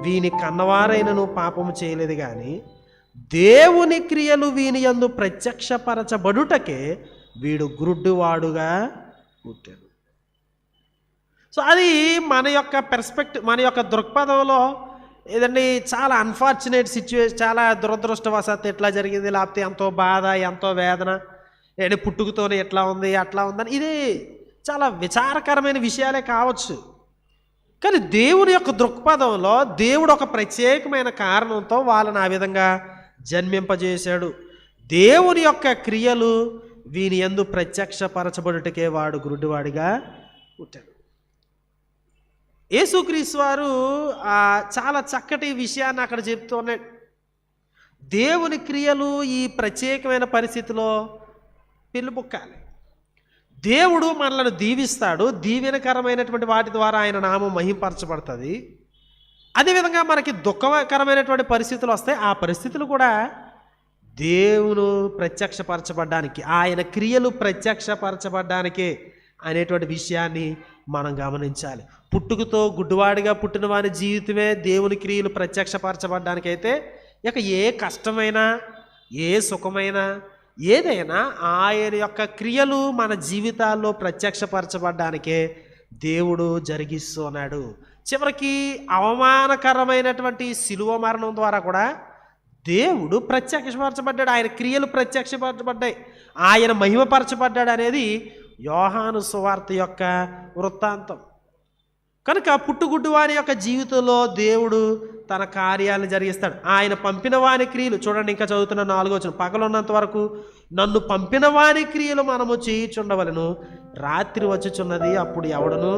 వీని కన్నవారైనను పాపము చేయలేదు కానీ దేవుని క్రియలు వీని యందు ప్రత్యక్షపరచబడుటకే వీడు గుడ్డివాడుగా పుట్టాడు. సో అది మన యొక్క పెర్స్పెక్టివ్, మన యొక్క దృక్పథంలో ఏదండి చాలా అన్ఫార్చునేట్ సిచ్యువేషన్, చాలా దురదృష్టవశాత్తు ఎట్లా జరిగింది, లేకపోతే ఎంతో బాధ, ఎంతో వేదన, ఏంటి పుట్టుకతోనే ఎట్లా ఉంది అట్లా ఉందని, ఇది చాలా విచారకరమైన విషయాలే కావచ్చు. కానీ దేవుని యొక్క దృక్పథంలో దేవుడు ఒక ప్రత్యేకమైన కారణంతో వాళ్ళని ఆ విధంగా జన్మింపజేశాడు. దేవుని యొక్క క్రియలు వీని యందు ప్రత్యక్షపరచబడుటకే వాడు గుడ్డివాడిగా పుట్టాడు. యేసుక్రీస్తు వారు చాలా చక్కటి విషయాన్ని అక్కడ చెప్తూ ఉన్నాడు. దేవుని క్రియలు ఈ ప్రత్యేకమైన పరిస్థితిలో పెళ్ళిబుక్కాలి. దేవుడు మనలను దీవిస్తాడు, దీవెనకరమైనటువంటి వాటి ద్వారా ఆయన నామం మహింపరచబడుతుంది. అదేవిధంగా మనకి దుఃఖకరమైనటువంటి పరిస్థితులు వస్తాయి. ఆ పరిస్థితులు కూడా దేవుడు ప్రత్యక్షపరచబడ్డానికి, ఆయన క్రియలు ప్రత్యక్షపరచబడ్డానికే అనేటువంటి విషయాన్ని మనం గమనించాలి. పుట్టుకతో గుడ్డివాడిగా పుట్టిన వారి జీవితమే దేవుని క్రియలు ప్రత్యక్షపరచబడ్డానికైతే ఇక ఏ కష్టమైనా, ఏ సుఖమైనా, ఏదైనా ఆయన యొక్క క్రియలు మన జీవితాల్లో ప్రత్యక్షపరచబడ్డానికే దేవుడు జరిగిస్తున్నాడు. చివరికి అవమానకరమైనటువంటి శిలువ మరణం ద్వారా కూడా దేవుడు ప్రత్యక్షపరచబడ్డాడు, ఆయన క్రియలు ప్రత్యక్షపరచబడ్డాయి, ఆయన మహిమపరచబడ్డాడు అనేది యోహాను సువార్త యొక్క వృత్తాంతం. కనుక పుట్టుగుడ్డు వారి యొక్క జీవితంలో దేవుడు తన కార్యాలను జరిగిస్తాడు. ఆయన పంపిన వాని క్రియలు చూడండి, ఇంకా చదువుతున్న 4వ వచనం, పగలున్నంత వరకు నన్ను పంపిన వాని క్రియలు మనము చేయుచుండవలెను, రాత్రి వచ్చుచున్నది, అప్పుడు ఎవడను